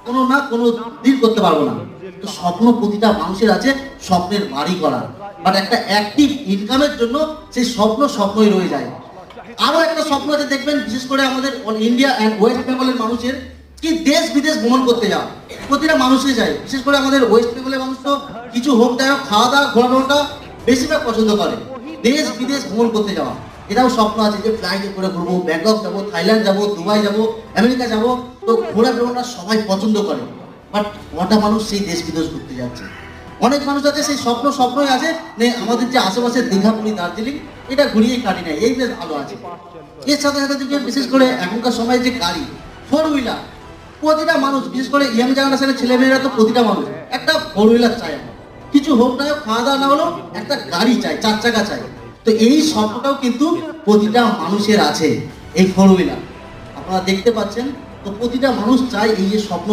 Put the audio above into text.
কোনো না কোনো দিন করতে পারবো না। তো স্বপ্ন প্রতিটা মানুষের আছে, স্বপ্নের বাড়ি করা, বাট একটা অ্যাক্টিভ ইনকামের জন্য সেই স্বপ্নই রয়ে যায়। আরো একটা স্বপ্ন আছে দেখবেন, বিশেষ করে আমাদের ইন্ডিয়া অ্যান্ড ওয়েস্ট বেঙ্গলের মানুষের, কি দেশ বিদেশ ভ্রমণ করতে যাওয়া প্রতিটা মানুষই চায়। বিশেষ করে আমাদের ওয়েস্ট বেঙ্গলের মানুষ তো কিছু হোক দেয় খাওয়া দাওয়া ঘোরানোটা বেশিরভাগ পছন্দ করে, দেশ বিদেশ ভ্রমণ করতে যাওয়া এটাও স্বপ্ন আছে যে ফ্লাইটে করে ঘুরবো, ব্যাংকক যাবো, থাইল্যান্ড যাবো, দুবাই যাবো, আমেরিকা যাবো। তো ঘোরা বেরোনোটা সবাই পছন্দ করে, বাট কটা মানুষ সেই দেশ বিদেশ ঘুরতে যাচ্ছে? অনেক মানুষ আছে সেই স্বপ্নই আছে আমাদের যে আশেপাশে দীঘা, পুরী, দার্জিলিং এটা ঘুরিয়ে কাটি নেয়, এই বেশ ভালো আছে। এর সাথে সাথে দেখবেন বিশেষ করে এখনকার সময় যে গাড়ি 4 হুইলার, প্রতিটা মানুষ বিশেষ করে ইয়াং জেনারেশনের ছেলেমেয়েরা তো প্রতিটা মানুষ একটা 4 হুইলার চায়। কিছু হোক না হোক, খাওয়া দাওয়া না হলেও একটা গাড়ি চাই, 4 চাকা চাই। তো এই স্বপ্নটাও কিন্তু প্রতিটা মানুষের আছে, এই 4 হুইলার আপনারা দেখতে পাচ্ছেন। তো প্রতিটা মানুষ চায় এই যে স্বপ্ন